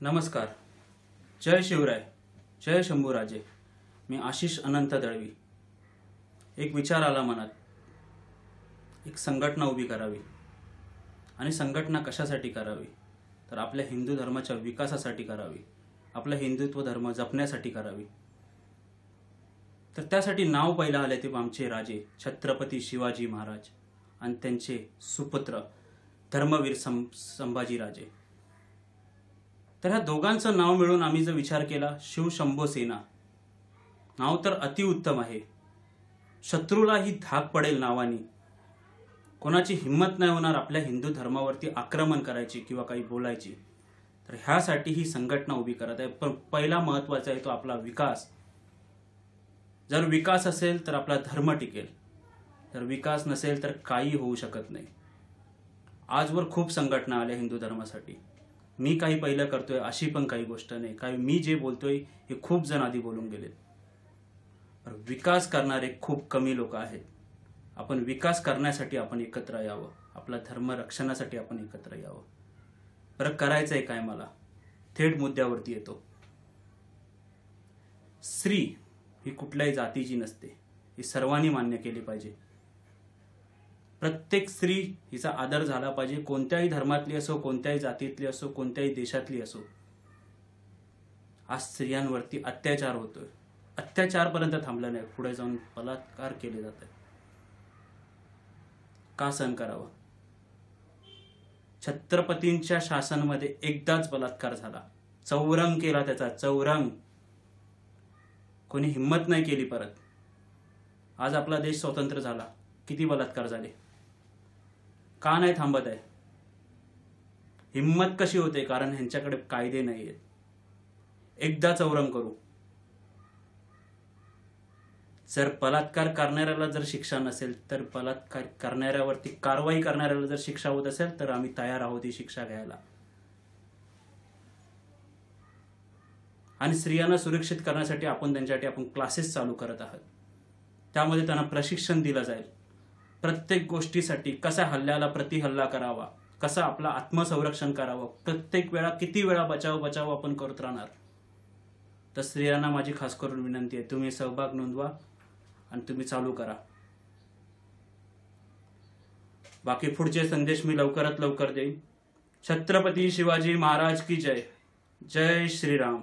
नमस्कार. जय शिवराय, जय शंभूराजे. मी आशिष अनंत दळवी. एक विचार आला मनात, एक संघटना उभी करावी. आणि संघटना कशासाठी करावी तर आपल्या हिंदू धर्माच्या विकासासाठी करावी, आपला हिंदुत्व धर्म जपण्यासाठी करावी. तर त्यासाठी नाव पहिलं आले ते आमचे राजे छत्रपती शिवाजी महाराज आणि त्यांचे सुपुत्र धर्मवीर संभाजीराजे. तर ह्या दोघांचं नाव मिळून आम्ही जर विचार केला, शिवशंभो सेना नाव तर अतिउत्तम आहे. शत्रूलाही धाक पडेल नावानी. कोणाची हिंमत नाही होणार आपल्या हिंदू धर्मावरती आक्रमण करायची किंवा काही बोलायची. तर ह्यासाठी ही संघटना उभी करत आहे. पण पहिला महत्वाचा आहे तो आपला विकास. जर विकास असेल तर आपला धर्म टिकेल, जर विकास नसेल तर काही होऊ शकत नाही. आजवर खूप संघटना आल्या हिंदू धर्मासाठी. मी काही पहिलं करतोय अशी पण काही गोष्ट नाही. काही मी जे बोलतोय हे खूप जण आधी बोलून गेलेत. पण विकास करणारे खूप कमी लोक आहेत. आपण विकास करण्यासाठी आपण एकत्र यावं, आपला धर्म रक्षणासाठी आपण एकत्र यावं. बरं, करायचंय काय? मला थेट मुद्द्यावरती येतो. स्त्री ही कुठल्याही जातीची नसते, ही सर्वांनी मान्य केली पाहिजे. प्रत्येक स्त्री हिचा आदर झाला पाहिजे. कोणत्याही धर्मातली असो, कोणत्याही जातीतली असो, कोणत्याही देशातली असो. आज स्त्रियांवरती अत्याचार होतोय. अत्याचारपर्यंत थांबला नाही, पुढे जाऊन बलात्कार केले जात आहे. का सहन करावं? छत्रपतींच्या शासनामध्ये एकदाच बलात्कार झाला, चौरंग केला त्याचा, चौरंग. कोणी हिंमत नाही केली परत. आज आपला देश स्वतंत्र झाला, किती बलात्कार झाले? का नाही थांबत आहे? हिंमत कशी होते? कारण ह्यांच्याकडे कायदे नाही आहेत. एकदा चौरंग करू. जर बलात्कार करणाऱ्याला जर शिक्षा नसेल तर बलात्कार करणाऱ्यावरती कारवाई करणाऱ्याला जर शिक्षा होत असेल तर आम्ही तयार आहोत ही शिक्षा घ्यायला. आणि स्त्रियांना सुरक्षित करण्यासाठी आपण त्यांच्यासाठी क्लासेस चालू करत आहोत. त्यामध्ये त्यांना प्रशिक्षण दिलं जाईल. प्रत्येक गोष्टीसाठी कसा हल्ल्याला प्रतिहल्ला करावा, कसं आपलं आत्मसंरक्षण करावं, प्रत्येक वेळा किती वेळा बचाव आपण करत राहणार. तर स्त्रियांना माझी खास करून विनंती आहे, तुम्ही सहभाग नोंदवा आणि तुम्ही चालू करा. बाकी पुढचे संदेश मी लवकरात लवकर देईन. छत्रपती शिवाजी महाराज की जय. जय श्रीराम.